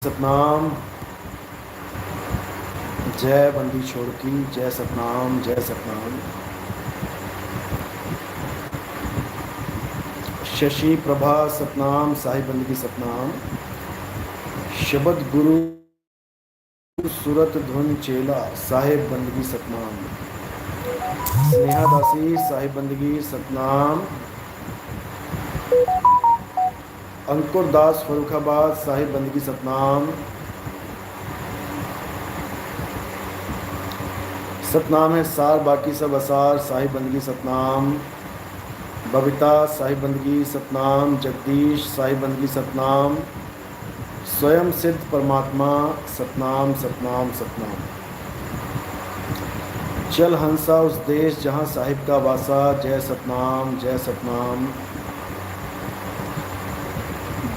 सतनाम। जय बंदी छोड़ की, जय सतनाम, जय सतनाम। शशि प्रभा सतनाम, साहिब बंदगी सतनाम। शबद गुरु सूरत धुन चेला, साहिब बंदगी सतनाम। स्नेहा दासी, साहिब बंदगी सतनाम। अंकुर दास फरुखाबाद, साहिब बंदगी सतनाम। सतनाम है सार बाकी सब असार, साहिब बंदगी सतनाम। बबीता साहिब बंदगी सतनाम। जगदीश साहिब बंदगी सतनाम। स्वयं सिद्ध परमात्मा सतनाम, सतनाम, सतनाम। चल हंसा उस देश जहाँ साहिब का वासा, जय सतनाम, जय सतनाम।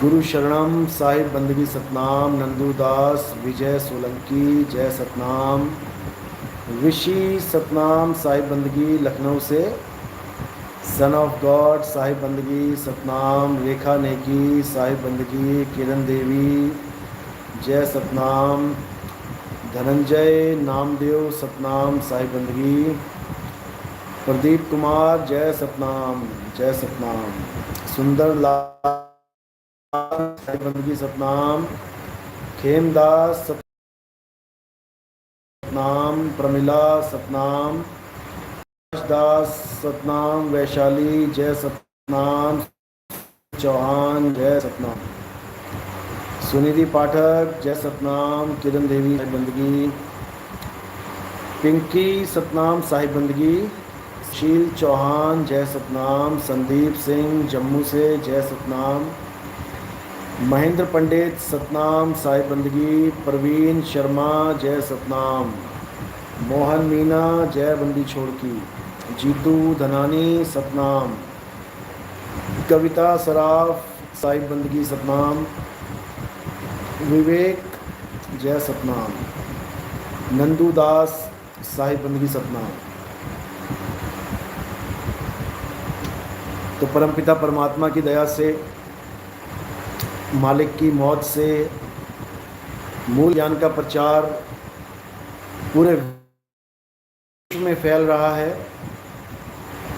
गुरु शरणम साहिब बंदगी सतनाम। नंदूदास विजय सोलंकी, जय सतनाम। ऋषि सतनाम, साहिब बंदगी लखनऊ से। सन ऑफ गॉड साहिब बंदगी सतनाम। रेखा नेगी साहिब बंदगी। किरण देवी जय सतनाम। धनंजय नामदेव सतनाम, साहिब बंदगी। प्रदीप कुमार जय सतनाम, जय सतनाम। सुंदर लाल साहिब बंदगी सतनाम। खेमदास सतनाम। प्रमिला सतनाम। दास सतनाम। वैशाली जय सतनाम। चौहान जय सतनाम। सुनिधि पाठक जय सतनाम। किरण देवी साहिब बंदगी। पिंकी सतनाम, साहिब बंदगी। शील चौहान जय सतनाम। संदीप सिंह जम्मू से जय सतनाम। महेंद्र पंडित सतनाम, साहिब बंदगी। प्रवीण शर्मा जय सतनाम। मोहन मीना जय बंदी छोड़ की। जीतू धनानी सतनाम। कविता सराफ साहिब बंदगी सतनाम। विवेक जय सतनाम। नंदू दास साहिब बंदगी सतनाम। तो परमपिता परमात्मा की दया से, मालिक की मौत से मूल ज्ञान का प्रचार पूरे विश्व में फैल रहा है।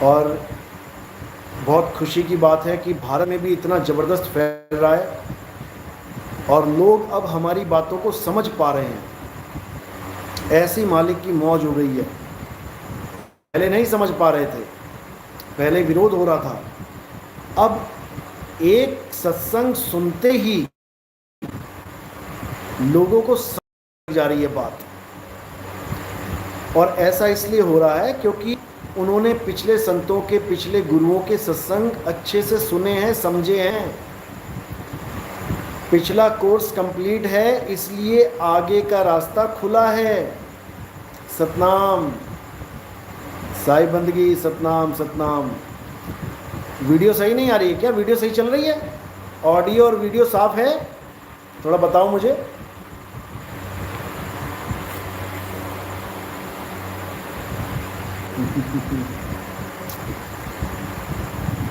और बहुत खुशी की बात है कि भारत में भी इतना ज़बरदस्त फैल रहा है और लोग अब हमारी बातों को समझ पा रहे हैं। ऐसी मालिक की मौज हो गई है। पहले नहीं समझ पा रहे थे, पहले विरोध हो रहा था। अब एक सत्संग सुनते ही लोगों को समझ जा रही है बात। और ऐसा इसलिए हो रहा है क्योंकि उन्होंने पिछले संतों के, पिछले गुरुओं के सत्संग अच्छे से सुने हैं, समझे हैं। पिछला कोर्स कंप्लीट है, इसलिए आगे का रास्ता खुला है। सतनाम, साहिब बंदगी सतनाम, सतनाम। वीडियो सही नहीं आ रही है क्या? वीडियो सही चल रही है? ऑडियो और वीडियो साफ है? थोड़ा बताओ मुझे।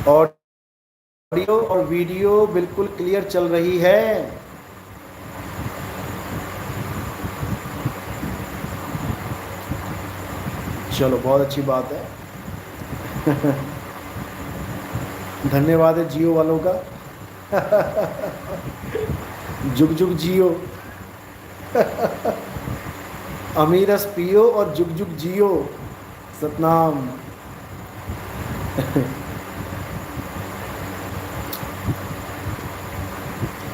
ऑडियो और वीडियो बिल्कुल क्लियर चल रही है। चलो, बहुत अच्छी बात है। धन्यवाद है जियो वालों का। जुग जुग जियो। अमीरस पियो और जुग जुग जियो। सतनाम।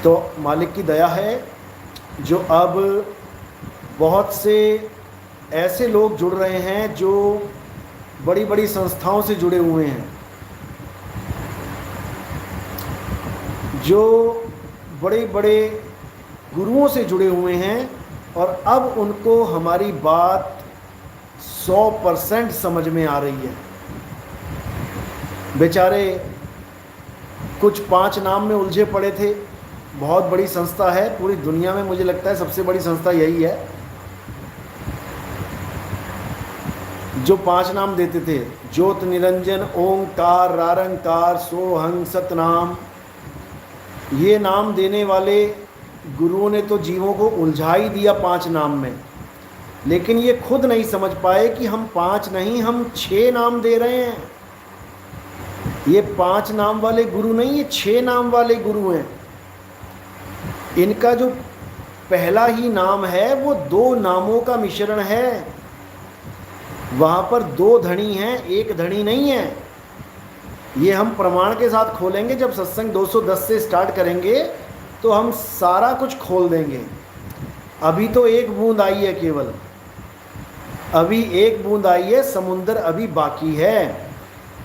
तो मालिक की दया है जो अब बहुत से ऐसे लोग जुड़ रहे हैं जो बड़ी बड़ी संस्थाओं से जुड़े हुए हैं, जो बड़े बड़े गुरुओं से जुड़े हुए हैं। और अब उनको हमारी बात 100% समझ में आ रही है। बेचारे कुछ 5 नाम में उलझे पड़े थे। बहुत बड़ी संस्था है पूरी दुनिया में, मुझे लगता है सबसे बड़ी संस्था यही है जो 5 नाम देते थे। ज्योत निरंजन, ओंकार, रारंकार, सोहंग, सतनाम। ये नाम देने वाले गुरुओं ने तो जीवों को उलझा ही दिया 5 नाम में, लेकिन ये खुद नहीं समझ पाए कि हम 5 नहीं, हम 6 नाम दे रहे हैं। ये 5 नाम वाले गुरु नहीं, ये 6 नाम वाले गुरु हैं। इनका जो पहला ही नाम है वो 2 नामों का मिश्रण है। वहाँ पर 2 धनी हैं, 1 धनी नहीं है। ये हम प्रमाण के साथ खोलेंगे। जब सत्संग 210 से स्टार्ट करेंगे तो हम सारा कुछ खोल देंगे। अभी तो 1 बूंद आई है, केवल अभी 1 बूंद आई है। समुंदर अभी बाकी है,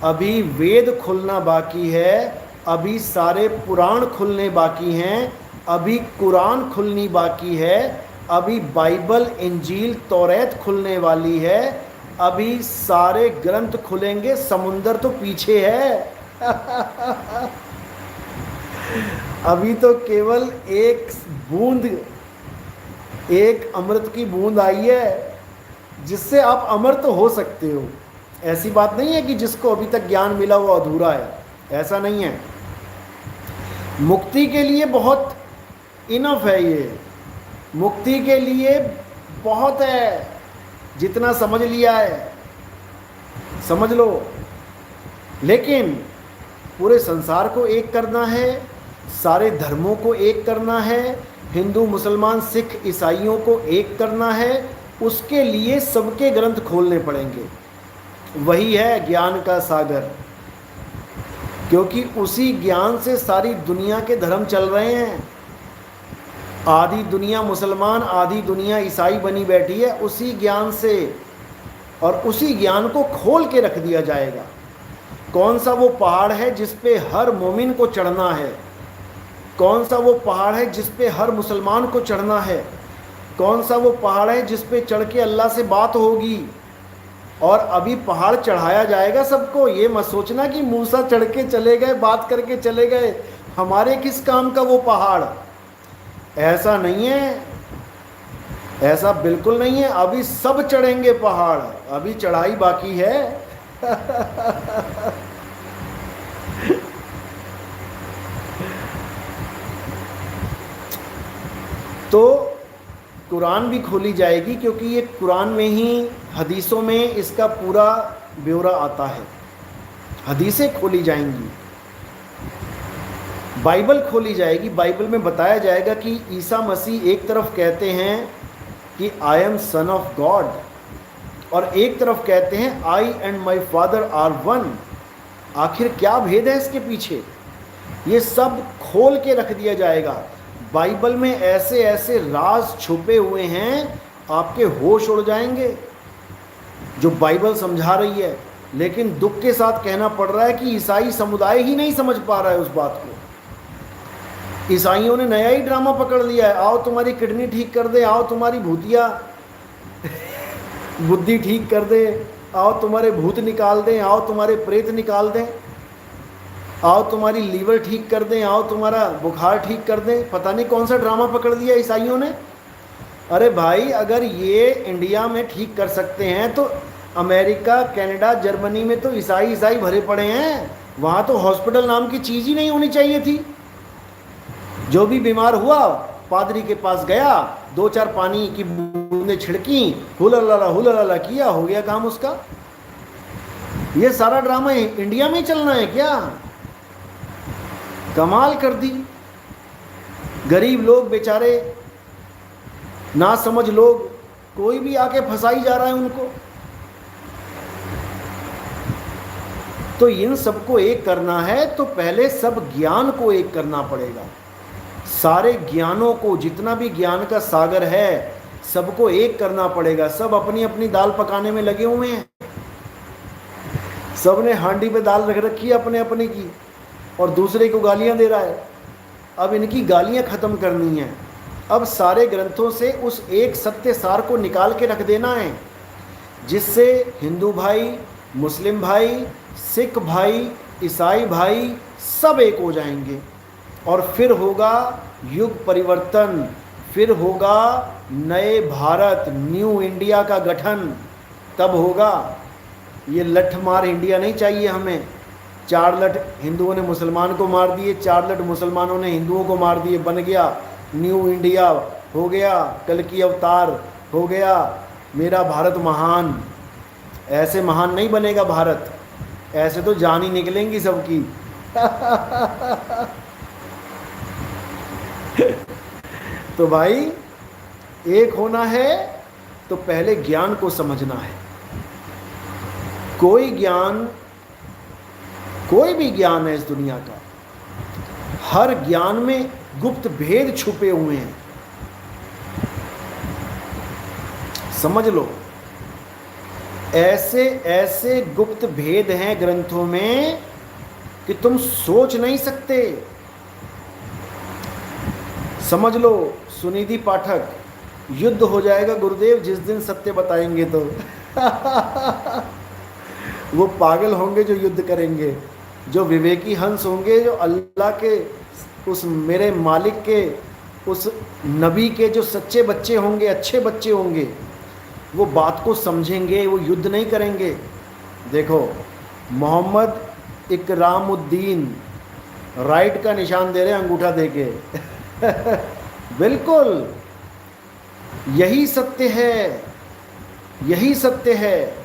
अभी वेद खुलना बाकी है, अभी सारे पुराण खुलने बाकी हैं, अभी कुरान खुलनी बाकी है, अभी बाइबल, इंजील, तौरात खुलने वाली है, अभी सारे ग्रंथ खुलेंगे। समुंदर तो पीछे है। अभी तो केवल 1 बूंद, 1 अमृत की बूंद आई है, जिससे आप अमृत हो सकते हो। ऐसी बात नहीं है कि जिसको अभी तक ज्ञान मिला वो अधूरा है, ऐसा नहीं है। मुक्ति के लिए बहुत इनफ है, ये मुक्ति के लिए बहुत है। जितना समझ लिया है समझ लो, लेकिन पूरे संसार को एक करना है, सारे धर्मों को एक करना है, हिंदू, मुसलमान, सिख, ईसाइयों को एक करना है। उसके लिए सबके ग्रंथ खोलने पड़ेंगे। वही है ज्ञान का सागर, क्योंकि उसी ज्ञान से सारी दुनिया के धर्म चल रहे हैं। आधी दुनिया मुसलमान, आधी दुनिया ईसाई बनी बैठी है उसी ज्ञान से, और उसी ज्ञान को खोल के रख दिया जाएगा। कौन सा वो पहाड़ है जिस पे हर मोमिन को चढ़ना है? कौन सा वो पहाड़ है जिस पे हर मुसलमान को चढ़ना है? कौन सा वो पहाड़ है जिस पे चढ़ के अल्लाह से बात होगी? और अभी पहाड़ चढ़ाया जाएगा सबको। ये मत सोचना कि मूसा चढ़ के चले गए, बात करके चले गए, हमारे किस काम का वो पहाड़। ऐसा नहीं है, ऐसा बिल्कुल नहीं है। अभी सब चढ़ेंगे पहाड़, अभी चढ़ाई बाकी है। तो कुरान भी खोली जाएगी, क्योंकि ये कुरान में ही, हदीसों में इसका पूरा ब्यौरा आता है। हदीसें खोली जाएंगी, बाइबल खोली जाएगी। बाइबल में बताया जाएगा कि ईसा मसीह एक तरफ कहते हैं कि I am son of God, और एक तरफ कहते हैं I and my father are one. आखिर क्या भेद है इसके पीछे? ये सब खोल के रख दिया जाएगा। बाइबल में ऐसे ऐसे राज छुपे हुए हैं, आपके होश उड़ जाएंगे, जो बाइबल समझा रही है। लेकिन दुख के साथ कहना पड़ रहा है कि ईसाई समुदाय ही नहीं समझ पा रहा है उस बात को। ईसाइयों ने नया ही ड्रामा पकड़ लिया है। आओ तुम्हारी किडनी ठीक कर दे, आओ तुम्हारी भूतिया बुद्धि ठीक कर दे, आओ तुम्हारे भूत निकाल दें, आओ तुम्हारे प्रेत निकाल दें, आओ तुम्हारी लीवर ठीक कर दें, आओ तुम्हारा बुखार ठीक कर दें। पता नहीं कौन सा ड्रामा पकड़ लिया ईसाइयों ने। अरे भाई, अगर ये इंडिया में ठीक कर सकते हैं तो अमेरिका, कनाडा, जर्मनी में तो ईसाई भरे पड़े हैं। वहाँ तो हॉस्पिटल नाम की चीज़ ही नहीं होनी चाहिए थी। जो भी बीमार हुआ पादरी के पास गया, 2-4 पानी की बूंदें छिड़की, हुलला किया, हो गया काम उसका। ये सारा ड्रामा इंडिया में ही चलना है क्या? कमाल कर दी। गरीब लोग बेचारे, ना समझ लोग, कोई भी आके फंसाई जा रहा है उनको। तो इन सबको एक करना है तो पहले सब ज्ञान को एक करना पड़ेगा। सारे ज्ञानों को, जितना भी ज्ञान का सागर है, सबको एक करना पड़ेगा। सब अपनी अपनी दाल पकाने में लगे हुए हैं। सब ने हांडी पे दाल रख रखी है अपने अपने की, और दूसरे को गालियां दे रहा है। अब इनकी गालियां खत्म करनी है। अब सारे ग्रंथों से उस एक सत्य सार को निकाल के रख देना है, जिससे हिंदू भाई, मुस्लिम भाई, सिख भाई, ईसाई भाई सब एक हो जाएंगे। और फिर होगा युग परिवर्तन, फिर होगा नए भारत, न्यू इंडिया का गठन। तब होगा। ये लठमार इंडिया नहीं चाहिए हमें। 4 लठ हिंदुओं ने मुसलमान को मार दिए, 4 लठ मुसलमानों ने हिंदुओं को मार दिए, बन गया न्यू इंडिया हो गया, कल की अवतार हो गया, मेरा भारत महान। ऐसे महान नहीं बनेगा भारत, ऐसे तो जान ही निकलेंगी सबकी। तो भाई एक होना है तो पहले ज्ञान को समझना है। कोई ज्ञान, कोई भी ज्ञान है इस दुनिया का, हर ज्ञान में गुप्त भेद छुपे हुए हैं, समझ लो। ऐसे ऐसे गुप्त भेद हैं ग्रंथों में कि तुम सोच नहीं सकते। समझ लो सुनिधि पाठक, युद्ध हो जाएगा गुरुदेव जिस दिन सत्य बताएंगे तो। वो पागल होंगे जो युद्ध करेंगे, जो विवेकी हंस होंगे, जो अल्लाह के उस मेरे मालिक के उस नबी के जो सच्चे बच्चे होंगे, अच्छे बच्चे होंगे, वो बात को समझेंगे, वो युद्ध नहीं करेंगे। देखो मोहम्मद इकरामुद्दीन राइट का निशान दे रहे हैं अंगूठा देके। बिल्कुल यही सत्य है, यही सत्य है।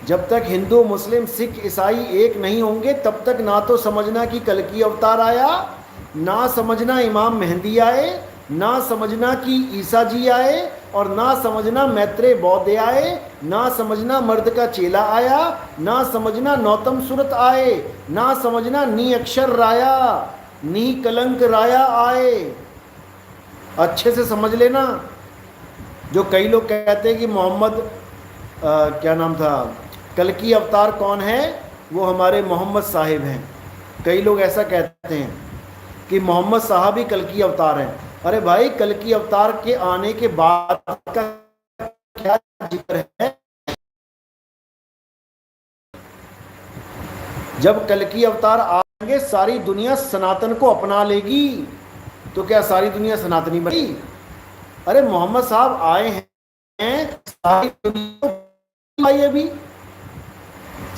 जब तक हिंदू मुस्लिम सिख ईसाई एक नहीं होंगे तब तक ना तो समझना कि कल की अवतार आया, ना समझना इमाम मेहंदी आए, ना समझना कि ईसा जी आए, और ना समझना मैत्रेय बौद्ध आए, ना समझना मर्द का चेला आया, ना समझना नौतम सूरत आए, ना समझना नी अक्षर राया, नी कलंक राया आए। अच्छे से समझ लेना। जो कई लोग कहते हैं कि मोहम्मद क्या नाम था, कल की अवतार कौन है, वो हमारे मोहम्मद साहिब हैं। कई लोग ऐसा कहते हैं कि मोहम्मद साहब ही कल की अवतार हैं। अरे भाई कल की अवतार के आने के बाद का क्या जिक्र है? जब कल की अवतार आएंगे सारी दुनिया सनातन को अपना लेगी, तो क्या सारी दुनिया सनातनी बनेगी? अरे मोहम्मद साहब आए हैं, सारी दुनिया आई अभी,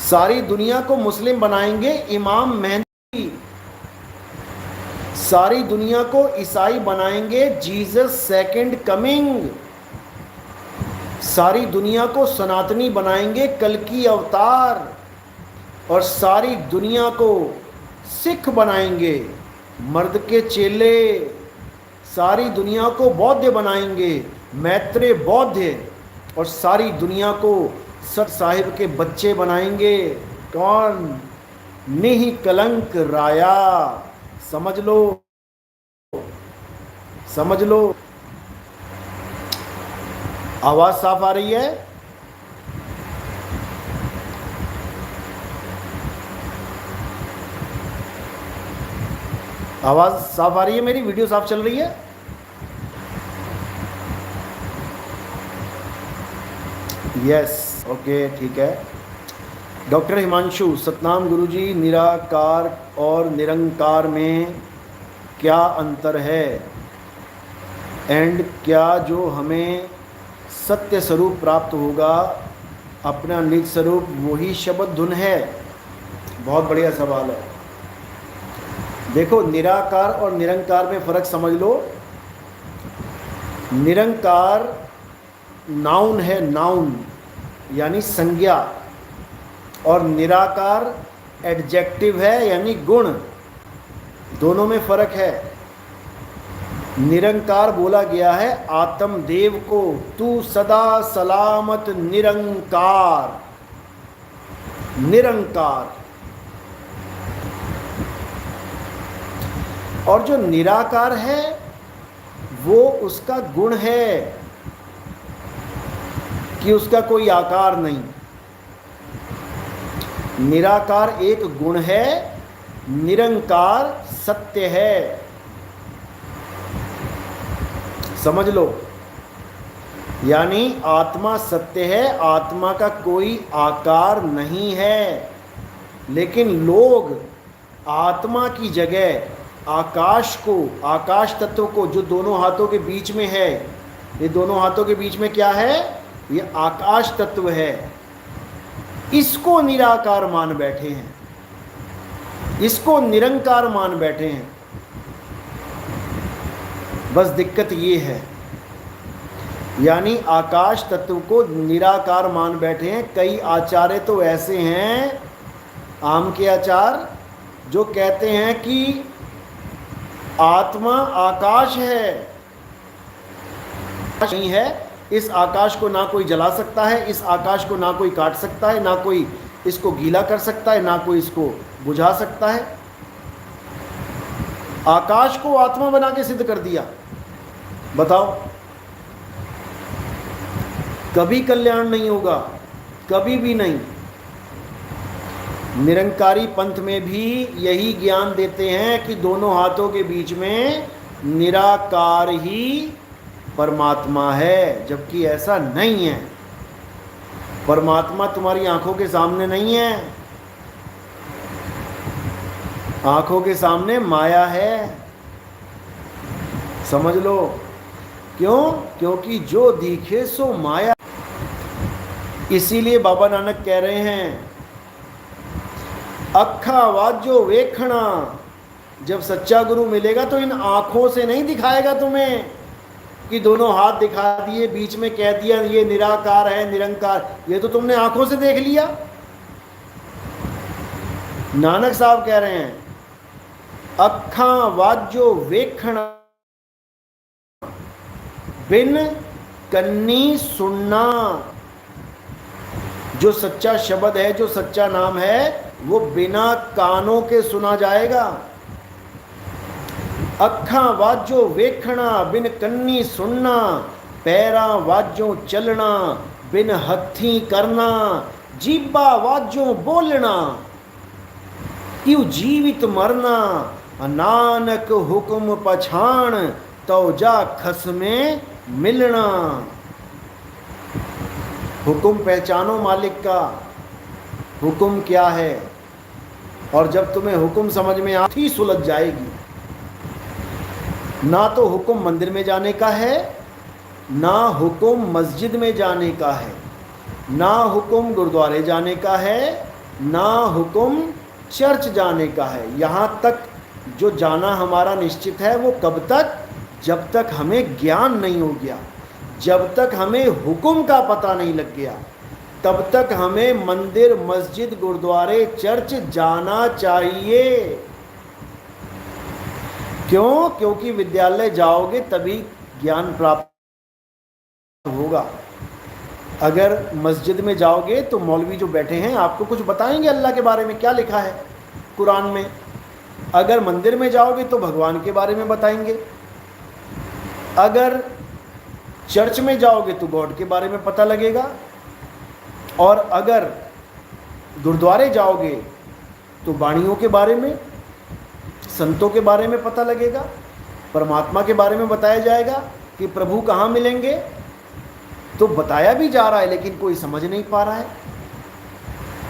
सारी दुनिया को मुस्लिम बनाएंगे इमाम मेहंदी, सारी दुनिया को ईसाई बनाएंगे जीसस सेकंड कमिंग, सारी दुनिया को सनातनी बनाएंगे कल की अवतार, और सारी दुनिया को सिख बनाएंगे मर्द के चेले, सारी दुनिया को बौद्ध बनाएंगे मैत्रेय बौद्ध, और सारी दुनिया को सत साहिब के बच्चे बनाएंगे कौन? निहि कलंक राया। समझ लो, समझ लो। आवाज साफ आ रही है? आवाज साफ आ रही है मेरी? वीडियो साफ चल रही है? यस, ओके, ठीक है। डॉक्टर हिमांशु, सतनाम गुरुजी, निराकार और निरंकार में क्या अंतर है, एंड क्या जो हमें सत्य स्वरूप प्राप्त होगा अपना निज स्वरूप वही शब्द धुन है? बहुत बढ़िया सवाल है। देखो निराकार और निरंकार में फ़र्क समझ लो। निरंकार नाउन है, नाउन यानी संज्ञा, और निराकार एडजेक्टिव है यानी गुण। दोनों में फ़र्क है। निरंकार बोला गया है आत्मदेव को, तू सदा सलामत निरंकार, निरंकार। और जो निराकार है वो उसका गुण है कि उसका कोई आकार नहीं। निराकार एक गुण है, निरंकार सत्य है। समझ लो, यानी आत्मा सत्य है, आत्मा का कोई आकार नहीं है। लेकिन लोग आत्मा की जगह आकाश को, आकाश तत्व को, जो दोनों हाथों के बीच में है, ये दोनों हाथों के बीच में क्या है? ये आकाश तत्व है। इसको निराकार मान बैठे हैं, इसको निरंकार मान बैठे हैं। बस दिक्कत ये है, यानी आकाश तत्व को निराकार मान बैठे हैं। कई आचार्य तो ऐसे हैं, आम के आचार, जो कहते हैं कि आत्मा आकाश है, नहीं है। इस आकाश को ना कोई जला सकता है, इस आकाश को ना कोई काट सकता है, ना कोई इसको गीला कर सकता है, ना कोई इसको बुझा सकता है। आकाश को आत्मा बना के सिद्ध कर दिया। बताओ, कभी कल्याण नहीं होगा, कभी भी नहीं। निरंकारी पंथ में भी यही ज्ञान देते हैं कि दोनों हाथों के बीच में निराकार ही परमात्मा है, जबकि ऐसा नहीं है। परमात्मा तुम्हारी आंखों के सामने नहीं है, आंखों के सामने माया है, समझ लो। क्यों? क्योंकि जो दिखे सो माया। इसीलिए बाबा नानक कह रहे हैं, अखा वाजो वेखना। जब सच्चा गुरु मिलेगा तो इन आंखों से नहीं दिखाएगा तुम्हें कि दोनों हाथ दिखा दिए, बीच में कह दिया ये निराकार है, निरंकार। ये तो तुमने आंखों से देख लिया। नानक साहब कह रहे हैं, अखा वाजो वेखना बिन कन्नी सुनना। जो सच्चा शब्द है, जो सच्चा नाम है, वो बिना कानों के सुना जाएगा। अखा वाजो वेखना बिन कन्नी सुनना, पैरा वाजो चलना बिन हथी करना, जीबा वाजो बोलना इउ जीवित मरना, नानक हुक्म पछाण तो जा खस में मिलना। हुक्म पहचानो मालिक का, हुक्म क्या है। और जब तुम्हें हुक्म समझ में आती सुलझ जाएगी। ना तो हुक्म मंदिर में जाने का है, ना हुक्म मस्जिद में जाने का है, ना हुक्म गुरुद्वारे जाने का है, ना हुक्म चर्च जाने का है। यहाँ तक जो जाना हमारा निश्चित है, वो कब तक? जब तक हमें ज्ञान नहीं हो गया, जब तक हमें हुक्म का पता नहीं लग गया, तब तक हमें मंदिर, मस्जिद, गुरुद्वारे, चर्च जाना चाहिए। क्यों? क्योंकि विद्यालय जाओगे तभी ज्ञान प्राप्त होगा। अगर मस्जिद में जाओगे तो मौलवी जो बैठे हैं आपको कुछ बताएंगे अल्लाह के बारे में, क्या लिखा है कुरान में। अगर मंदिर में जाओगे तो भगवान के बारे में बताएंगे। अगर चर्च में जाओगे तो गॉड के बारे में पता लगेगा। और अगर गुरुद्वारे जाओगे तो वाणियों के बारे में, संतों के बारे में पता लगेगा, परमात्मा के बारे में बताया जाएगा कि प्रभु कहाँ मिलेंगे। तो बताया भी जा रहा है लेकिन कोई समझ नहीं पा रहा है।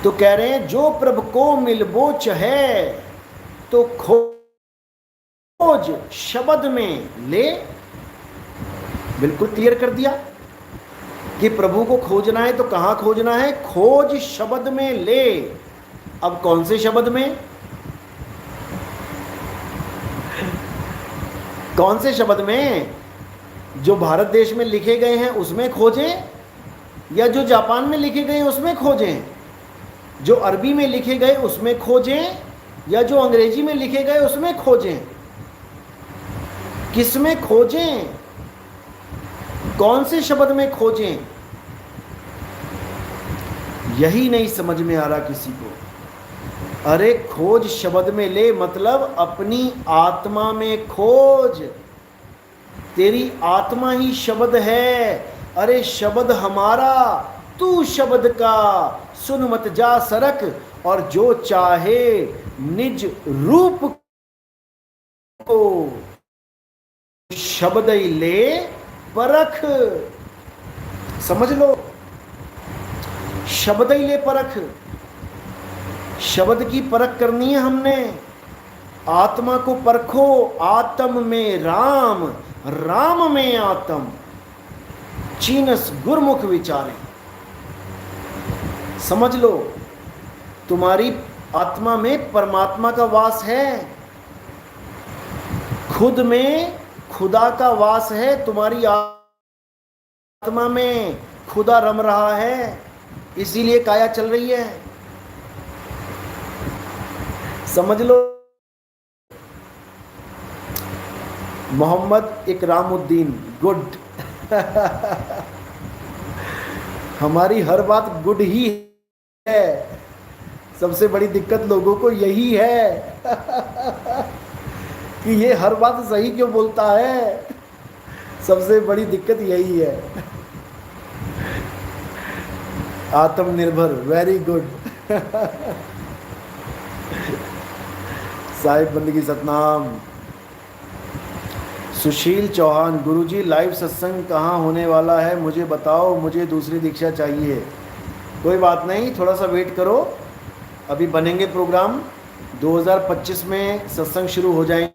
तो कह रहे हैं जो प्रभु को मिलबो चहे तो खोज शब्द में ले। बिल्कुल क्लियर कर दिया कि प्रभु को खोजना है तो कहाँ खोजना है? खोज शब्द में ले। अब कौन से शब्द में? कौन से शब्द में? जो भारत देश में लिखे गए हैं उसमें खोजें, या जो जापान में लिखे गए हैं उसमें खोजें? जो अरबी में लिखे गए उसमें खोजें, या जो अंग्रेजी में लिखे गए उसमें खोजें? किस में खोजें? कौन से शब्द में खोजें? यही नहीं समझ में आ रहा किसी को। अरे खोज शब्द में ले मतलब अपनी आत्मा में खोज। तेरी आत्मा ही शब्द है। अरे शब्द हमारा, तू शब्द का, सुन मत जा सरक। और जो चाहे निज रूप को शब्द ही ले परख। समझ लो, शब्द ही ले परख। शब्द की परख करनी है हमने। आत्मा को परखो। आत्म में राम, राम में आत्म, चीनस गुरमुख विचारे। समझ लो, तुम्हारी आत्मा में परमात्मा का वास है। खुद में खुदा का वास है तुम्हारी आत्मा में, खुदा रम रहा है, इसीलिए काया चल रही है। समझ लो। मोहम्मद इकरामुद्दीन, गुड। हमारी हर बात गुड ही है। सबसे बड़ी दिक्कत लोगों को यही है कि ये हर बात सही क्यों बोलता है। सबसे बड़ी दिक्कत यही है। आत्मनिर्भर, वेरी गुड। साहिब बंदगी सतनाम। सुशील चौहान, गुरुजी लाइव सत्संग कहाँ होने वाला है मुझे बताओ, मुझे दूसरी दीक्षा चाहिए। कोई बात नहीं, थोड़ा सा वेट करो, अभी बनेंगे प्रोग्राम। 2025 में सत्संग शुरू हो जाएंगे।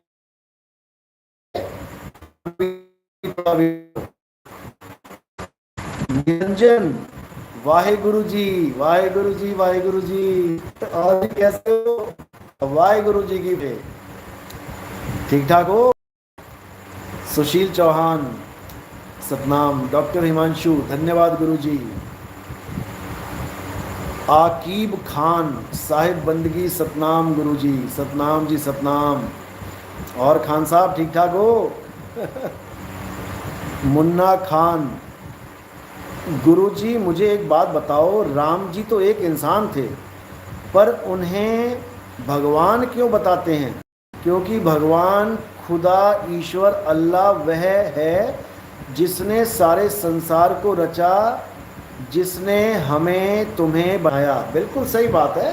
निरंजन, वाहे गुरु जी, वाहे गुरु जी, वाहे गुरु जी। और कैसे हो? वाहे गुरु जी की पे ठीक ठाक हो? सुशील चौहान सतनाम। डॉक्टर हिमांशु, धन्यवाद गुरु जी। आकीब खान, साहिब बंदगी सतनाम गुरु जी, सतनाम जी सतनाम। और खान साहब ठीक ठाक हो? मुन्ना खान, गुरु जी मुझे एक बात बताओ, राम जी तो एक इंसान थे, पर उन्हें भगवान क्यों बताते हैं? क्योंकि भगवान खुदा ईश्वर अल्लाह वह है जिसने सारे संसार को रचा, जिसने हमें तुम्हें बनाया। बिल्कुल सही बात है,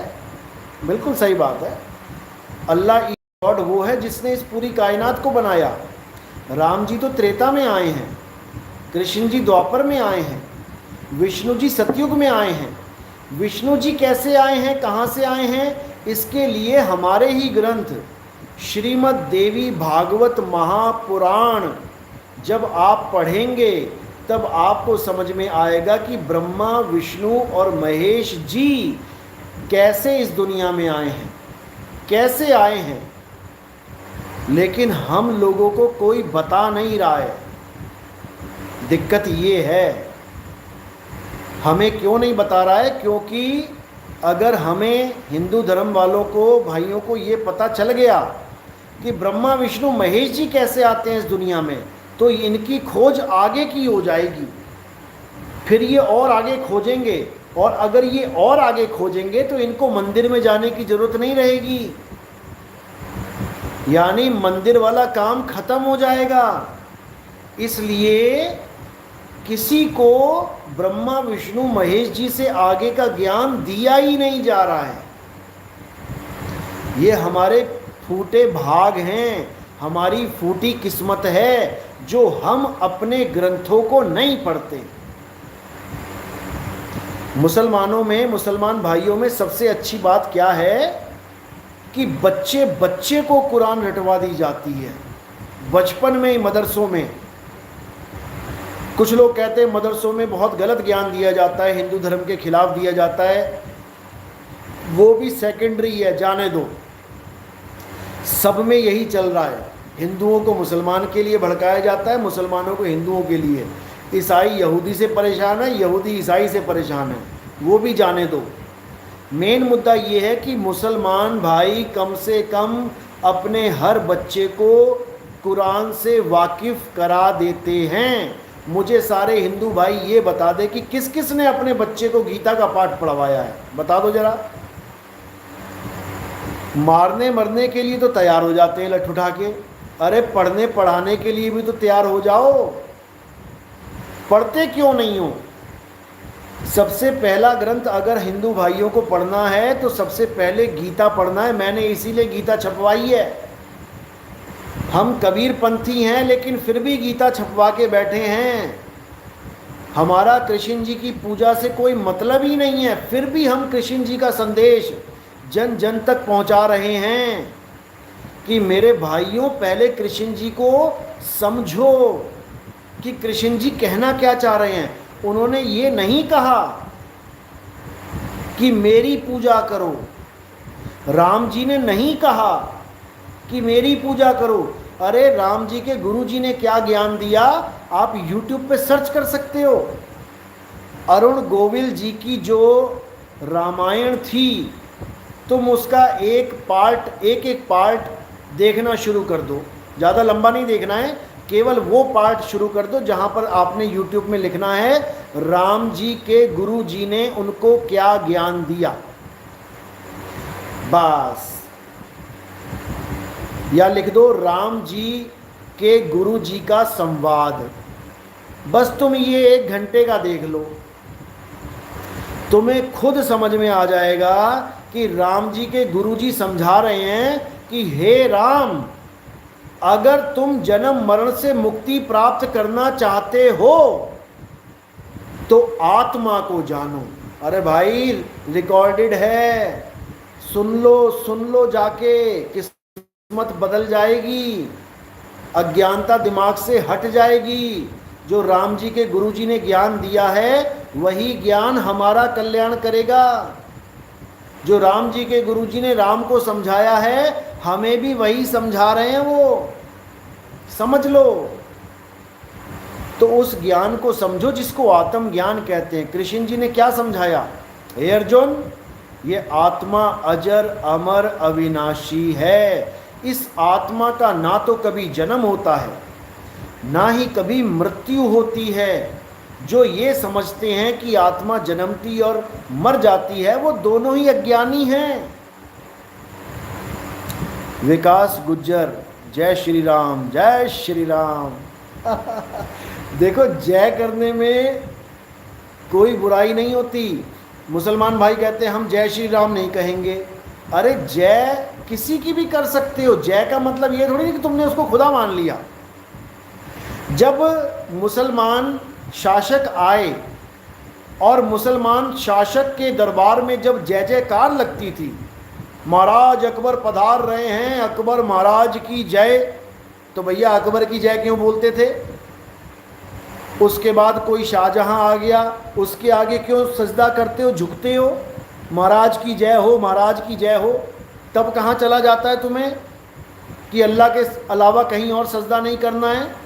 बिल्कुल सही बात है। अल्लाह गॉड वो है जिसने इस पूरी कायनात को बनाया। राम जी तो त्रेता में आए हैं, कृष्ण जी द्वापर में आए हैं, विष्णु जी सतयुग में आए हैं। विष्णु जी कैसे आए हैं, कहाँ से आए हैं, इसके लिए हमारे ही ग्रंथ श्रीमद् देवी भागवत महापुराण जब आप पढ़ेंगे तब आपको समझ में आएगा कि ब्रह्मा विष्णु और महेश जी कैसे इस दुनिया में आए हैं, कैसे आए हैं। लेकिन हम लोगों को कोई बता नहीं रहा है। दिक्कत ये है, हमें क्यों नहीं बता रहा है? क्योंकि अगर हमें हिंदू धर्म वालों को, भाइयों को ये पता चल गया कि ब्रह्मा विष्णु महेश जी कैसे आते हैं इस दुनिया में, तो इनकी खोज आगे की हो जाएगी। फिर ये और आगे खोजेंगे, और अगर ये और आगे खोजेंगे तो इनको मंदिर में जाने की जरूरत नहीं रहेगी, यानी मंदिर वाला काम खत्म हो जाएगा। इसलिए किसी को ब्रह्मा विष्णु महेश जी से आगे का ज्ञान दिया ही नहीं जा रहा है। ये हमारे फूटे भाग हैं, हमारी फूटी किस्मत है जो हम अपने ग्रंथों को नहीं पढ़ते। मुसलमानों में, मुसलमान भाइयों में सबसे अच्छी बात क्या है कि बच्चे बच्चे को कुरान रटवा दी जाती है बचपन में ही, मदरसों में। कुछ लोग कहते हैं मदरसों में बहुत गलत ज्ञान दिया जाता है, हिंदू धर्म के खिलाफ दिया जाता है। वो भी सेकेंडरी है, जाने दो। सब में यही चल रहा है। हिंदुओं को मुसलमान के लिए भड़काया जाता है, मुसलमानों को हिंदुओं के लिए। ईसाई यहूदी से परेशान है, यहूदी ईसाई से परेशान है, वो भी जाने दो। मेन मुद्दा ये है कि मुसलमान भाई कम से कम अपने हर बच्चे को कुरान से वाकिफ़ करा देते हैं। मुझे सारे हिंदू भाई ये बता दे कि किस किस ने अपने बच्चे को गीता का पाठ पढ़वाया है, बता दो जरा। मारने मरने के लिए तो तैयार हो जाते हैं लठ उठा के, अरे पढ़ने पढ़ाने के लिए भी तो तैयार हो जाओ। पढ़ते क्यों नहीं हो? सबसे पहला ग्रंथ अगर हिंदू भाइयों को पढ़ना है तो सबसे पहले गीता पढ़ना है। मैंने इसीलिए गीता छपवाई है। हम कबीर पंथी हैं लेकिन फिर भी गीता छपवा के बैठे हैं। हमारा कृष्ण जी की पूजा से कोई मतलब ही नहीं है, फिर भी हम कृष्ण जी का संदेश जन जन तक पहुंचा रहे हैं कि मेरे भाइयों पहले कृष्ण जी को समझो कि कृष्ण जी कहना क्या चाह रहे हैं। उन्होंने ये नहीं कहा कि मेरी पूजा करो, राम जी ने नहीं कहा कि मेरी पूजा करो, अरे राम जी के गुरु जी ने क्या ज्ञान दिया, आप YouTube पे सर्च कर सकते हो। अरुण गोविल जी की जो रामायण थी, तुम उसका एक एक पार्ट देखना शुरू कर दो। ज़्यादा लंबा नहीं देखना है, केवल वो पार्ट शुरू कर दो जहाँ पर आपने YouTube में लिखना है राम जी के गुरु जी ने उनको क्या ज्ञान दिया, बस। या लिख दो राम जी के गुरु जी का संवाद, बस तुम ये 1 घंटे का देख लो, तुम्हें खुद समझ में आ जाएगा कि राम जी के गुरु जी समझा रहे हैं कि हे राम, अगर तुम जन्म मरण से मुक्ति प्राप्त करना चाहते हो तो आत्मा को जानो। अरे भाई रिकॉर्डेड है, सुन लो जाके, किस्मत बदल जाएगी, अज्ञानता दिमाग से हट जाएगी। जो राम जी के गुरु जी ने ज्ञान दिया है वही ज्ञान हमारा कल्याण करेगा। जो राम जी के गुरु जी ने राम को समझाया है हमें भी वही समझा रहे हैं, वो समझ लो। तो उस ज्ञान को समझो जिसको आत्म ज्ञान कहते हैं। कृष्ण जी ने क्या समझाया, हे अर्जुन, ये आत्मा अजर अमर अविनाशी है। इस आत्मा का ना तो कभी जन्म होता है ना ही कभी मृत्यु होती है। जो ये समझते हैं कि आत्मा जन्मती और मर जाती है वो दोनों ही अज्ञानी हैं। विकास गुज्जर, जय श्री राम, जय श्री राम। देखो, जय करने में कोई बुराई नहीं होती। मुसलमान भाई कहते हैं हम जय श्री राम नहीं कहेंगे। अरे जय किसी की भी कर सकते हो। जय का मतलब ये थोड़ी कि तुमने उसको खुदा मान लिया। जब मुसलमान शासक आए और मुसलमान शासक के दरबार में जब जय जयकार लगती थी, महाराज अकबर पधार रहे हैं, अकबर महाराज की जय, तो भैया अकबर की जय क्यों बोलते थे। उसके बाद कोई शाहजहां आ गया, उसके आगे क्यों सजदा करते हो, झुकते हो, महाराज की जय हो, महाराज की जय हो। तब कहाँ चला जाता है तुम्हें कि अल्लाह के अलावा कहीं और सजदा नहीं करना है।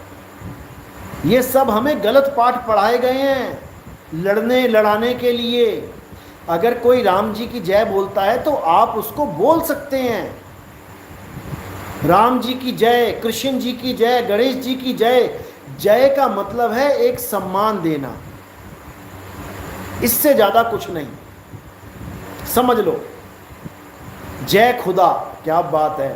ये सब हमें गलत पाठ पढ़ाए गए हैं लड़ने लड़ाने के लिए। अगर कोई राम जी की जय बोलता है तो आप उसको बोल सकते हैं, राम जी की जय, कृष्ण जी की जय, गणेश जी की जय। जय का मतलब है एक सम्मान देना, इससे ज्यादा कुछ नहीं। समझ लो, जय खुदा, क्या बात है।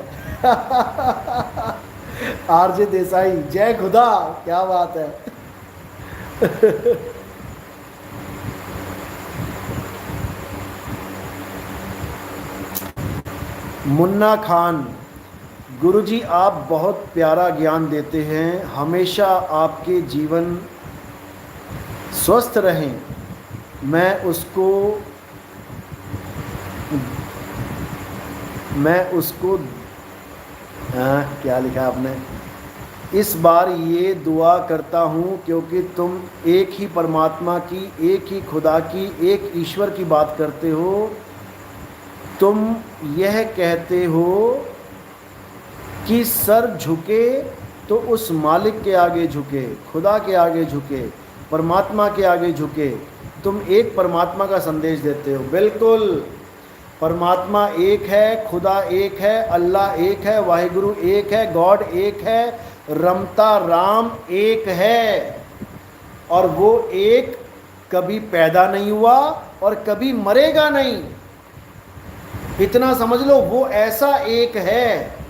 आरजे देसाई, जय खुदा, क्या बात है। मुन्ना खान, गुरुजी आप बहुत प्यारा ज्ञान देते हैं, हमेशा आपके जीवन स्वस्थ रहें। मैं उसको क्या लिखा आपने, इस बार ये दुआ करता हूँ क्योंकि तुम एक ही परमात्मा की, एक ही खुदा की, एक ईश्वर की बात करते हो। तुम यह कहते हो कि सर झुके तो उस मालिक के आगे झुके, खुदा के आगे झुके, परमात्मा के आगे झुके। तुम एक परमात्मा का संदेश देते हो। बिल्कुल, परमात्मा एक है, खुदा एक है, अल्लाह एक है, वाहिगुरु एक है, गॉड एक है, रमता राम एक है। और वो एक कभी पैदा नहीं हुआ और कभी मरेगा नहीं। इतना समझ लो, वो ऐसा एक है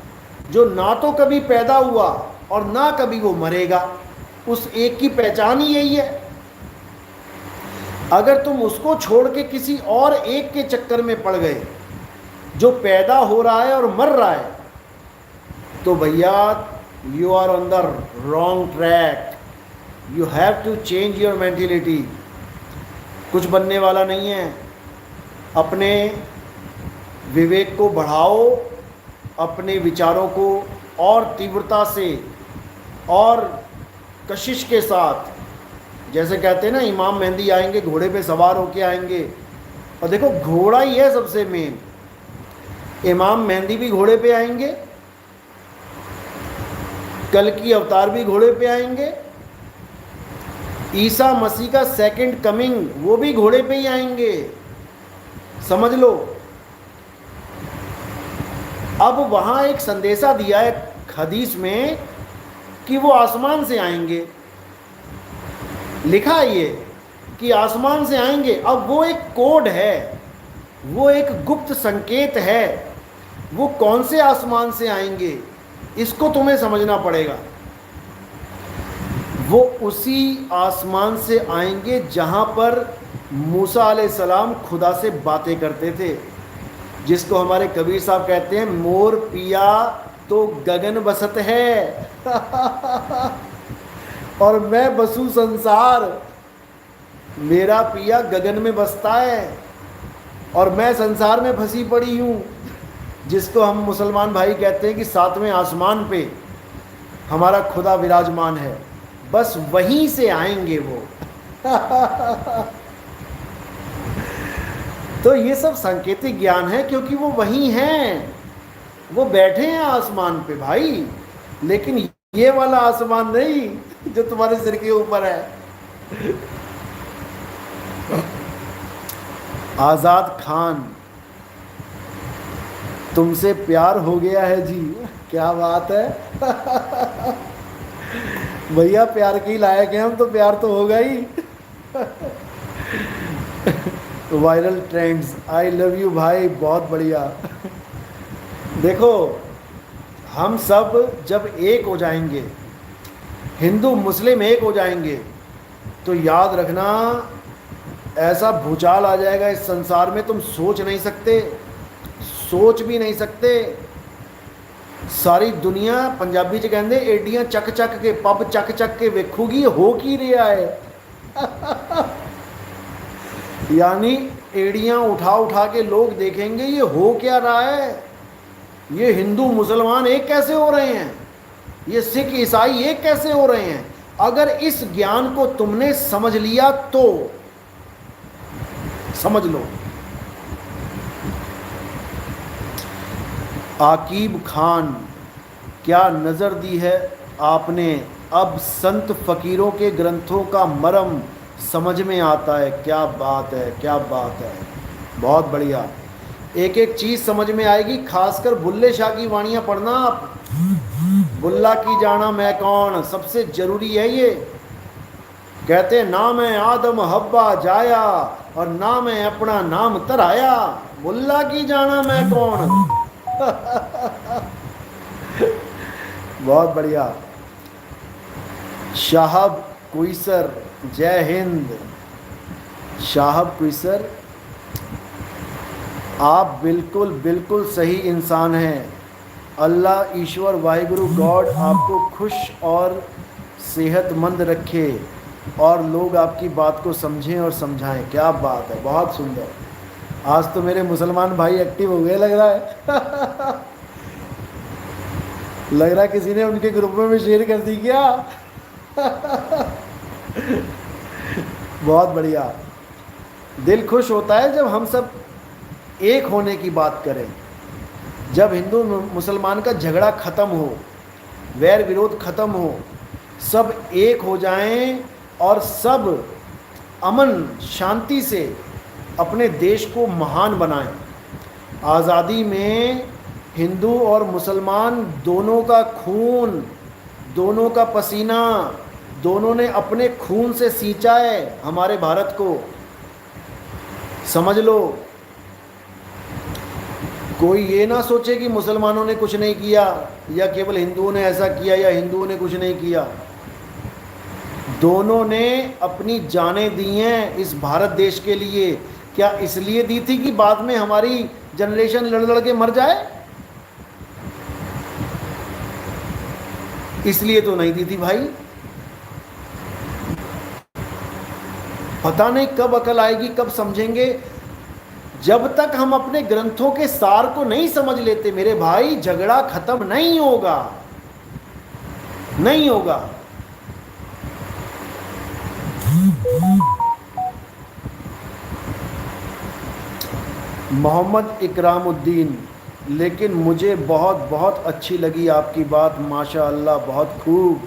जो ना तो कभी पैदा हुआ और ना कभी वो मरेगा। उस एक की पहचान ही यही है। अगर तुम उसको छोड़ के किसी और एक के चक्कर में पड़ गए जो पैदा हो रहा है और मर रहा है, तो भैया you are on the wrong track. You have to change your mentality. कुछ बनने वाला नहीं है। अपने विवेक को बढ़ाओ, अपने विचारों को और तीव्रता से और कशिश के साथ, जैसे कहते हैं ना, इमाम मेहंदी आएंगे घोड़े पे सवार होके आएंगे। और देखो, घोड़ा ही है सबसे मेन। इमाम मेहंदी भी घोड़े पे आएंगे कल की अवतार भी घोड़े पे आएंगे, ईसा मसीह का सेकंड कमिंग वो भी घोड़े पे ही आएंगे, समझ लो। अब वहां एक संदेशा दिया है हदीस में कि वो आसमान से आएंगे, लिखा है ये कि आसमान से आएंगे। अब वो एक कोड है, वो एक गुप्त संकेत है, वो कौन से आसमान से आएंगे इसको तुम्हें समझना पड़ेगा। वो उसी आसमान से आएंगे जहां पर मूसा अलैहिस्सलाम खुदा से बातें करते थे, जिसको हमारे कबीर साहब कहते हैं मोर पिया तो गगन बसत है और मैं बसू संसार, मेरा पिया गगन में बसता है और मैं संसार में फंसी पड़ी हूँ, जिसको हम मुसलमान भाई कहते हैं कि सातवें आसमान पे हमारा खुदा विराजमान है, बस वहीं से आएंगे वो तो ये सब सांकेतिक ज्ञान है, क्योंकि वो वहीं हैं, वो बैठे हैं आसमान पे भाई, लेकिन ये वाला आसमान नहीं जो तुम्हारे सिर के ऊपर है। आजाद खान, तुमसे प्यार हो गया है जी, क्या बात है भैया प्यार के ही लायक है हम तो, प्यार तो होगा ही viral trends, I love you भाई, बहुत बढ़िया देखो हम सब जब एक हो जाएंगे, हिंदू मुस्लिम एक हो जाएंगे, तो याद रखना ऐसा भूचाल आ जाएगा इस संसार में, तुम सोच नहीं सकते, सोच भी नहीं सकते। सारी दुनिया पंजाबी च कहते एडियां चक चक के पब चक चक के वेखूगी हो की रहा है यानी एड़ियां उठा उठा के लोग देखेंगे ये हो क्या रहा है, ये हिंदू मुसलमान एक कैसे हो रहे हैं, ये सिख ईसाई एक कैसे हो रहे हैं। अगर इस ज्ञान को तुमने समझ लिया तो समझ लो। आकीब खान, क्या नज़र दी है आपने, अब संत फकीरों के ग्रंथों का मर्म समझ में आता है। क्या बात है, क्या बात है, बहुत बढ़िया। एक एक चीज़ समझ में आएगी, खासकर बुल्ले शाह की वाणियाँ पढ़ना आप। बुल्ला की जाना मैं कौन, सबसे ज़रूरी है ये। कहते हैं ना मैं आदम हब्बा जाया और ना मैं अपना नाम तराया, बुल्ला की जाना मैं कौन बहुत बढ़िया। शाहब कुइसर, जय हिंद। शाहब कुइसर, आप बिल्कुल बिल्कुल सही इंसान हैं। अल्लाह ईश्वर वाहिगुरु गॉड आपको खुश और सेहतमंद रखे और लोग आपकी बात को समझें और समझाएं। क्या बात है, बहुत सुंदर। आज तो मेरे मुसलमान भाई एक्टिव हो गए लग रहा है लग रहा है किसी ने उनके ग्रुप में शेयर कर दी क्या बहुत बढ़िया। दिल खुश होता है जब हम सब एक होने की बात करें, जब हिंदू मुसलमान का झगड़ा ख़त्म हो, वैर विरोध ख़त्म हो, सब एक हो जाएं और सब अमन शांति से अपने देश को महान बनाएं। आज़ादी में हिंदू और मुसलमान दोनों का खून, दोनों का पसीना, दोनों ने अपने खून से सींचा है हमारे भारत को, समझ लो। कोई ये ना सोचे कि मुसलमानों ने कुछ नहीं किया या केवल हिंदुओं ने ऐसा किया या हिंदुओं ने कुछ नहीं किया। दोनों ने अपनी जानें दी हैं इस भारत देश के लिए। क्या इसलिए दी थी कि बाद में हमारी जनरेशन लड़ लड़ के मर जाए? इसलिए तो नहीं दी थी भाई। पता नहीं कब अकल आएगी, कब समझेंगे। जब तक हम अपने ग्रंथों के सार को नहीं समझ लेते मेरे भाई, झगड़ा खत्म नहीं होगा, नहीं होगा। मोहम्मद इकरामुद्दीन, लेकिन मुझे बहुत बहुत अच्छी लगी आपकी बात, माशा अल्लाह, बहुत खूब।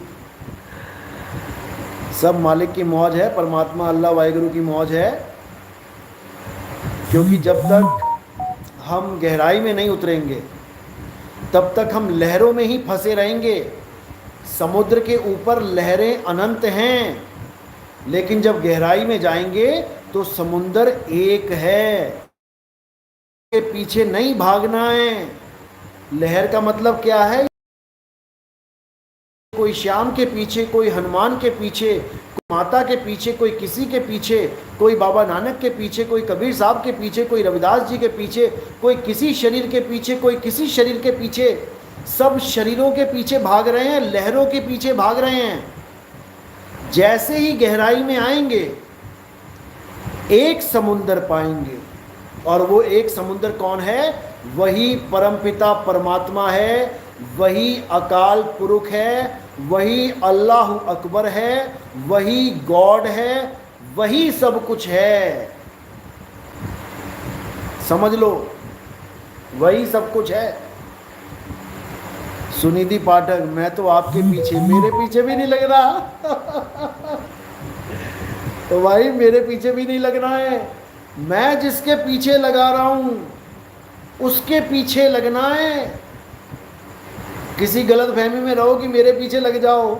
सब मालिक की मौज है, परमात्मा अल्लाह वाहिगुरु की मौज है। क्योंकि जब तक हम गहराई में नहीं उतरेंगे तब तक हम लहरों में ही फंसे रहेंगे। समुद्र के ऊपर लहरें अनंत हैं, लेकिन जब गहराई में जाएंगे तो समुद्र एक है, के पीछे नहीं भागना है। लहर का मतलब क्या है? कोई श्याम के पीछे, कोई हनुमान के पीछे, कोई माता के पीछे, कोई किसी के पीछे, कोई बाबा नानक के पीछे, कोई कबीर साहब के पीछे, कोई रविदास जी के पीछे, कोई किसी शरीर के पीछे, कोई किसी शरीर के पीछे। सब शरीरों के पीछे भाग रहे हैं, लहरों के पीछे भाग रहे हैं। जैसे ही गहराई में आएंगे एक समुंदर पाएंगे, और वो एक समुंदर कौन है? वही परमपिता परमात्मा है, वही अकाल पुरुष है, वही अल्लाह अकबर है, वही गॉड है, वही सब कुछ है। समझ लो, वही सब कुछ है। सुनिधि पाठक, मैं तो आपके पीछे, मेरे पीछे भी नहीं लग रहा तो भाई मेरे पीछे भी नहीं लगना है। मैं जिसके पीछे लगा रहा हूं उसके पीछे लगना है। किसी गलत फहमी में रहो कि मेरे पीछे लग जाओ,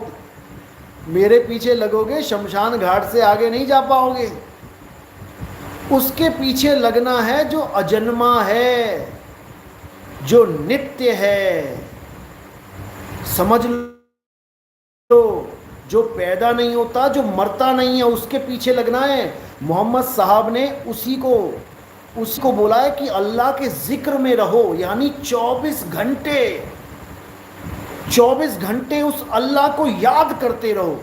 मेरे पीछे लगोगे शमशान घाट से आगे नहीं जा पाओगे। उसके पीछे लगना है जो अजन्मा है, जो नित्य है। समझ लो, जो पैदा नहीं होता, जो मरता नहीं है, उसके पीछे लगना है। मोहम्मद साहब ने उसी को बोला है कि अल्लाह के जिक्र में रहो, यानी 24 घंटे उस अल्लाह को याद करते रहो।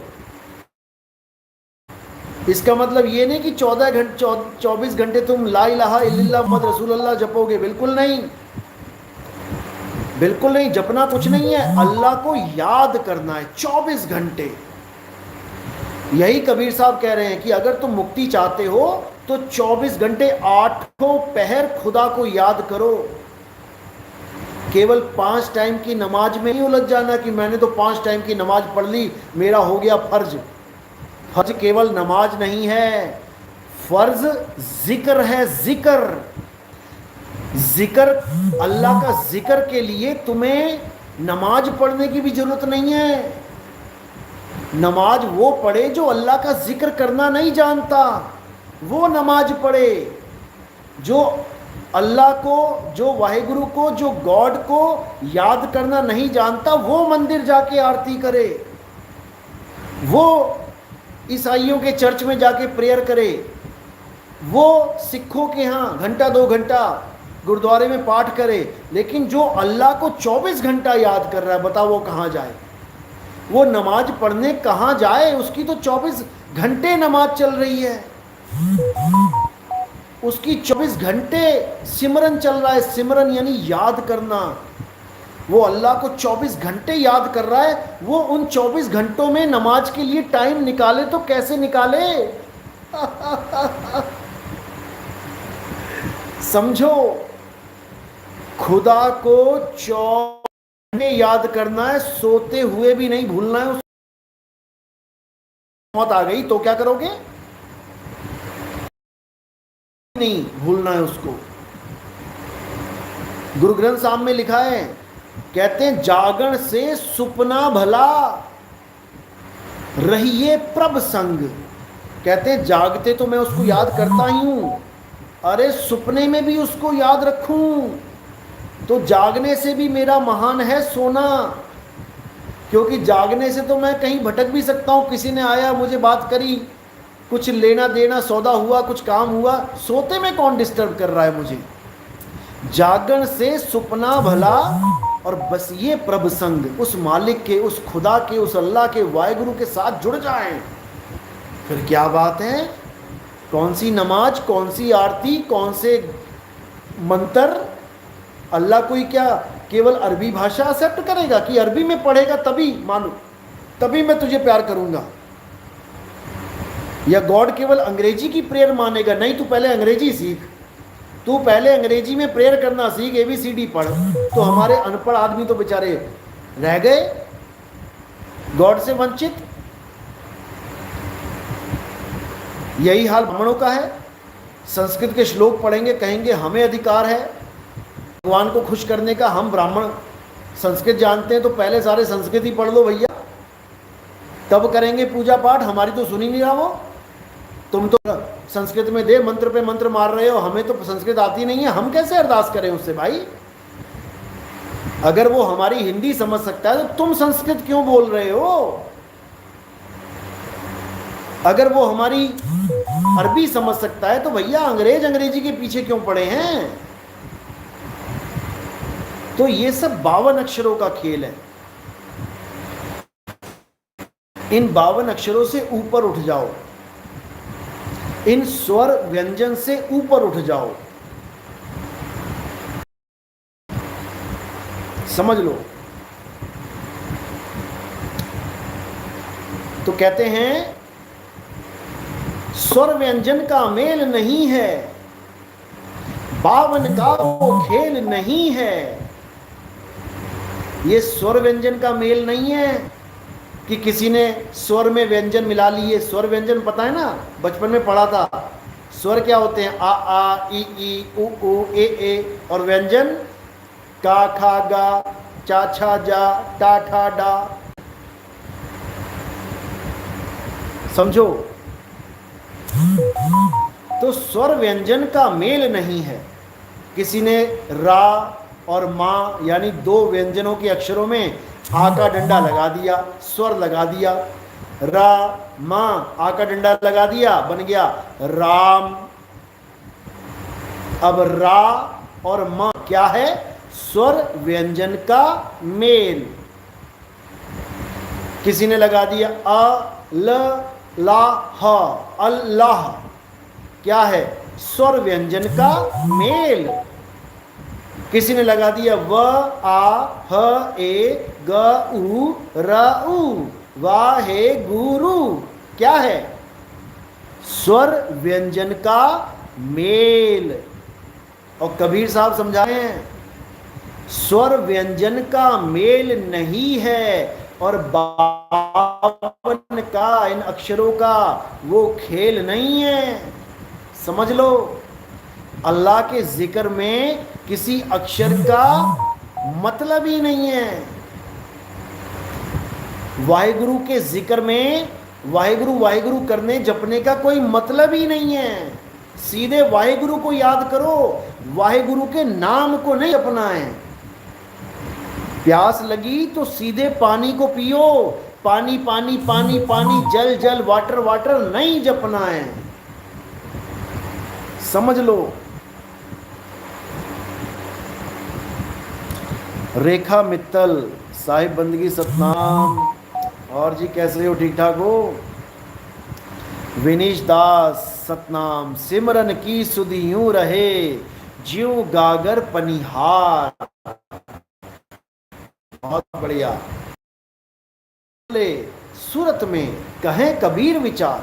इसका मतलब ये नहीं कि 24 घंटे तुम ला इलाहा इल्लल्लाह मुहम्मद रसूलुल्लाह जपोगे, बिल्कुल नहीं, बिल्कुल नहीं। जपना कुछ नहीं है, अल्लाह को याद करना है 24 घंटे। यही कबीर साहब कह रहे हैं कि अगर तुम मुक्ति चाहते हो तो 24 घंटे 8 पहर खुदा को याद करो। केवल 5 टाइम की नमाज में नहीं उलझ जाना कि मैंने तो 5 टाइम की नमाज पढ़ ली, मेरा हो गया फर्ज। फर्ज केवल नमाज नहीं है, फर्ज जिक्र है। जिक्र अल्लाह का जिक्र के लिए तुम्हें नमाज पढ़ने की भी जरूरत नहीं है। नमाज वो पढ़े जो अल्लाह का जिक्र करना नहीं जानता, वो नमाज पढ़े। जो अल्लाह को, जो वाहिगुरु को, जो गॉड को याद करना नहीं जानता, वो मंदिर जाके आरती करे, वो ईसाइयों के चर्च में जाके प्रेयर करे, वो सिखों के यहाँ घंटा 2 घंटा गुरुद्वारे में पाठ करे। लेकिन जो अल्लाह को 24 घंटा याद कर रहा है, बताओ वो कहाँ जाए? वो नमाज पढ़ने कहाँ जाए? उसकी तो 24 घंटे नमाज चल रही है, उसकी 24 घंटे सिमरन चल रहा है। सिमरन यानी याद करना। वो अल्लाह को 24 घंटे याद कर रहा है, वो उन 24 घंटों में नमाज के लिए टाइम निकाले तो कैसे निकाले? समझो, खुदा को 24 घंटे याद करना है, सोते हुए भी नहीं भूलना है। मौत आ गई तो क्या करोगे? नहीं भूलना है उसको। गुरु ग्रंथ साहब में लिखा है, कहते हैं जागरण से सुपना भला रहिए प्रभ संग। कहते हैं जागते तो मैं उसको याद करता ही हूं, अरे सुपने में भी उसको याद रखूं तो जागने से भी मेरा महान है सोना। क्योंकि जागने से तो मैं कहीं भटक भी सकता हूं। किसी ने आया, मुझे बात करी, कुछ लेना देना सौदा हुआ, कुछ काम हुआ, सोते में कौन डिस्टर्ब कर रहा है मुझे? जागरण से सुपना भला और बस ये प्रभ संग, उस मालिक के, उस खुदा के, उस अल्लाह के, वाहिगुरु के साथ जुड़ जाएं। फिर क्या बात है? कौन सी नमाज, कौन सी आरती, कौन से मंत्र? अल्लाह कोई क्या केवल अरबी भाषा एक्सेप्ट करेगा कि अरबी में पढ़ेगा तभी मानो, तभी मैं तुझे प्यार करूंगा? या गॉड केवल अंग्रेजी की प्रेयर मानेगा? नहीं, तू पहले अंग्रेजी सीख, तू पहले अंग्रेजी में प्रेयर करना सीख, ABCD पढ़। तो हमारे अनपढ़ आदमी तो बेचारे रह गए गॉड से वंचित। यही हाल ब्राह्मणों का है। संस्कृत के श्लोक पढ़ेंगे, कहेंगे हमें अधिकार है भगवान को खुश करने का, हम ब्राह्मण संस्कृत जानते हैं तो पहले सारे संस्कृत ही पढ़ लो भैया, तब करेंगे पूजा पाठ, हमारी तो सुनी नहीं रहा वो। तुम तो संस्कृत में दे मंत्र पे मंत्र मार रहे हो, हमें तो संस्कृत आती नहीं है, हम कैसे अरदास करें उससे भाई। अगर वो हमारी हिंदी समझ सकता है तो तुम संस्कृत क्यों बोल रहे हो। अगर वो हमारी अरबी समझ सकता है तो भैया अंग्रेजी के पीछे क्यों पड़े हैं। तो ये सब 52 अक्षरों का खेल है। इन 52 अक्षरों से ऊपर उठ जाओ, इन स्वर व्यंजन से ऊपर उठ जाओ, समझ लो। तो कहते हैं स्वर व्यंजन का मेल नहीं है, 52 का वो खेल नहीं है। ये स्वर व्यंजन का मेल नहीं है कि किसी ने स्वर में व्यंजन मिला लिए। स्वर व्यंजन पता है ना, बचपन में पढ़ा था। स्वर क्या होते हैं, आ ई उ ए और व्यंजन का खा गा चा छा जा टा ठा डा। समझो। तो स्वर व्यंजन का मेल नहीं है। किसी ने रा और मां यानी 2 व्यंजनों के अक्षरों में आ का डंडा लगा दिया, स्वर लगा दिया, रा मां आ का डंडा लगा दिया, बन गया राम। अब रा और मां क्या है, स्वर व्यंजन का मेल। किसी ने लगा दिया अ ल ला ह, अल्लाह, क्या है, स्वर व्यंजन का मेल। किसी ने लगा दिया व आ ह ए ग उ र उ, वाहे गुरु, क्या है, स्वर व्यंजन का मेल। और कबीर साहब समझाए हैं स्वर व्यंजन का मेल नहीं है, और 52 का इन अक्षरों का वो खेल नहीं है। समझ लो। अल्लाह के जिक्र में किसी अक्षर का मतलब ही नहीं है। वाहिगुरु के जिक्र में वाहिगुरु वाहिगुरु करने जपने का कोई मतलब ही नहीं है। सीधे वाहिगुरु को याद करो, वाहिगुरु के नाम को नहीं जपना है। प्यास लगी तो सीधे पानी को पियो, पानी पानी पानी पानी, जल जल वाटर वाटर नहीं जपना है। समझ लो। रेखा मित्तल साहिब बंदगी सतनाम। और जी कैसे हो, ठीक ठाक हो। विनीश दास सतनाम। सिमरन की सुधि यूं रहे ज्यों गागर पनिहार। बहुत बढ़िया। सूरत में कहें कबीर विचार।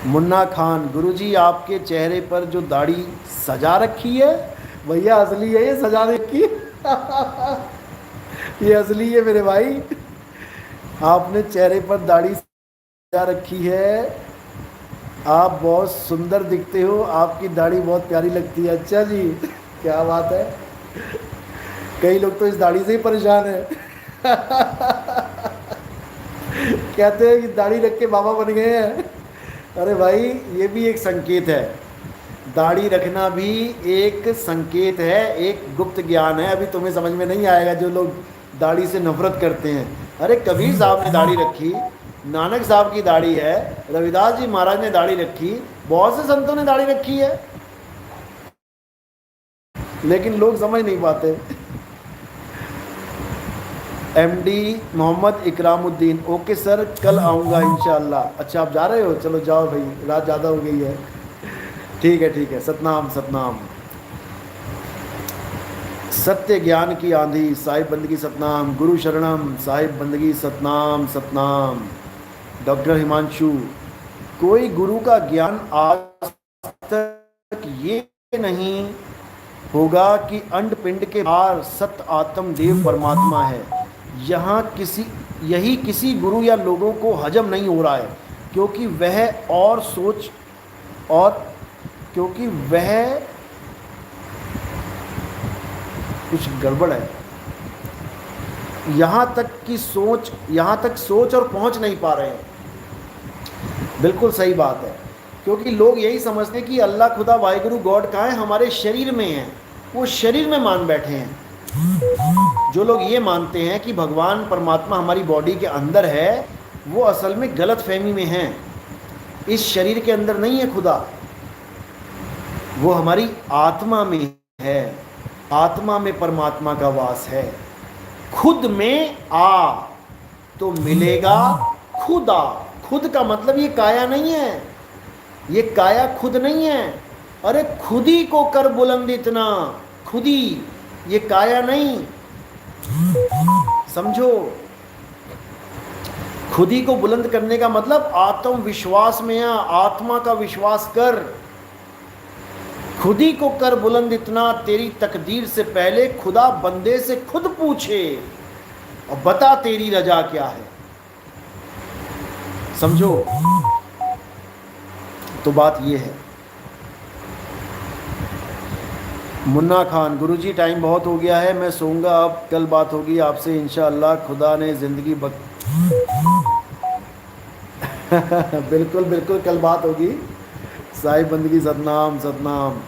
मुन्ना खान, गुरुजी आपके चेहरे पर जो दाढ़ी सजा रखी है, भैया असली है ये, सजा रखी ये असली है मेरे भाई। आपने चेहरे पर दाढ़ी सजा रखी है, आप बहुत सुंदर दिखते हो, आपकी दाढ़ी बहुत प्यारी लगती है। अच्छा जी, क्या बात है। कई लोग तो इस दाढ़ी से ही परेशान है। कहते हैं कि दाढ़ी रख के बाबा बन गए हैं। अरे भाई, ये भी एक संकेत है। दाढ़ी रखना भी एक संकेत है, एक गुप्त ज्ञान है। अभी तुम्हें समझ में नहीं आएगा जो लोग दाढ़ी से नफरत करते हैं। अरे कबीर साहब ने दाढ़ी रखी, नानक साहब की दाढ़ी है, रविदास जी महाराज ने दाढ़ी रखी, बहुत से संतों ने दाढ़ी रखी है, लेकिन लोग समझ नहीं पाते। MD Mohammad Ikramuddin, okay sir, कल आऊँगा इंशाअल्लाह। अच्छा आप जा रहे हो, चलो जाओ भाई, रात ज़्यादा हो गई है। ठीक है ठीक है, सतनाम सतनाम। सत्य ज्ञान की आंधी साहिब बंदगी सतनाम। गुरु शरणम साहिब बंदगी सतनाम सतनाम। डॉक्टर हिमांशु, कोई गुरु का ज्ञान आज तक ये नहीं होगा कि अंड पिंड के बाहर सत आत्म देव परमात्मा है। यही किसी गुरु या लोगों को हजम नहीं हो रहा है, क्योंकि वह कुछ गड़बड़ है। यहाँ तक सोच और पहुँच नहीं पा रहे हैं। बिल्कुल सही बात है, क्योंकि लोग यही समझते हैं कि अल्लाह खुदा वाहिगुरु गॉड कहाँ है, हमारे शरीर में है। वो शरीर में मान बैठे हैं। जो लोग ये मानते हैं कि भगवान परमात्मा हमारी बॉडी के अंदर है, वो असल में गलत फहमी में हैं। इस शरीर के अंदर नहीं है खुदा, वो हमारी आत्मा में है। आत्मा में परमात्मा का वास है। खुद में आ तो मिलेगा खुदा। खुद का मतलब ये काया नहीं है, ये काया खुद नहीं है। अरे खुदी को कर बुलंद इतना, खुदी, ये काया नहीं, समझो। खुदी को बुलंद करने का मतलब आत्म विश्वास में आ, आत्मा का विश्वास कर। खुदी को कर बुलंद इतना, तेरी तकदीर से पहले खुदा बंदे से खुद पूछे और बता तेरी रजा क्या है। समझो, तो बात ये है। मुन्ना खान, गुरुजी टाइम बहुत हो गया है, मैं सोऊंगा अब, कल बात होगी आपसे इंशाअल्लाह। खुदा ने जिंदगी बिल्कुल बिल्कुल, कल बात होगी। साहिब बंदगी, सतनाम सतनाम।